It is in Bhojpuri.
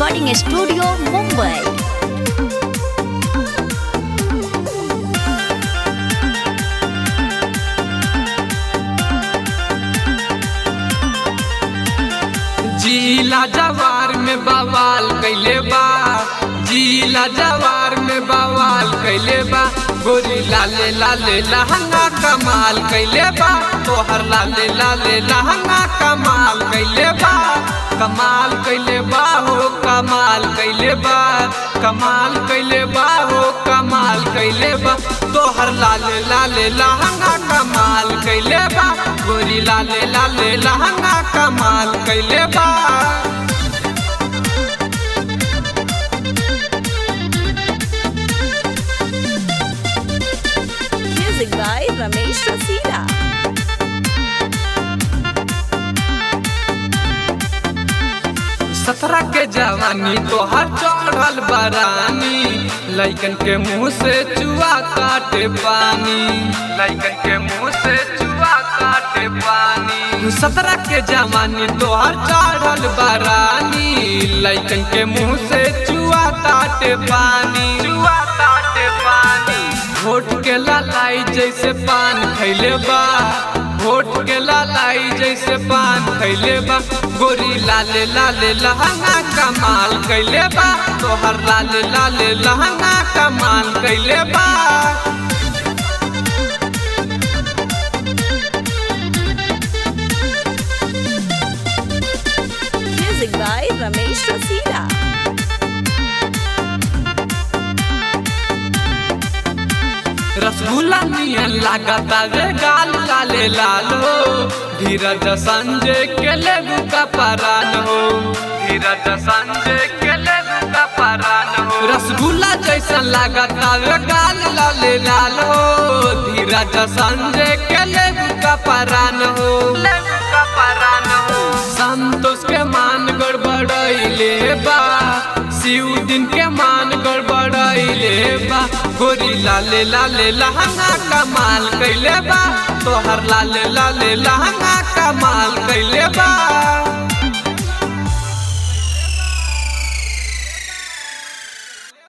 Recording studio Mumbai. जिला जवार में बवाल कैले बा, जिला जवार में बवाल कैले बा। गोरी लाले लाले लहंगा कमाल कैले बा, तोहर लाले लाले लहंगा कमाल कैले बा। कमाल कैले बा हो कमाल कैले बा, कमाल कैले बा हो कमाल कैले बा। तोहर लाले लाले लहंगा कमाल कैले बा, गोरी लाले लाले लहंगा कमाल कैले बा। Music by Ramesh Rasila. सत्रह के जवानी तोहर चढ़ल बरानी, लइकन के मुँह से चुआ काटे पानी, लइकन के मुँह से चुआ काटे पानी। सत्रह के जवानी तोहर चढ़ल बरानी, लइकन के मुँह से चुआ काटे पानी, चुआ काटे पानी। होठ के लालाई जैसे पान खैले बा, होठ के लालाई जैसे पान खैले बा। गोरी लाले लाले लहंगा कमाल कैले बा, तोहर लाले लाले लहंगा कमाल कैले बा। Music by Ramesh Rasila. रसगुल्ला नियन लागता रे गाल लाले लाल हो, धीरज संजय के लेबू का परान हो, धीरज संजय के लेबू का परान हो। रसगुल्ला जैसा लागता रे गाल लाले लाल हो, धीरज संजय के लेबू का परान हो, लेबू का परान हो। संतोष के मान गड़बड़ैले बा, शिव दिन के मान गड़बड़ैले बा। गोरी लाले लाले लहंगा कमाल कैले बा, तोहर लाले लाले लहंगा कमाल कैले बा।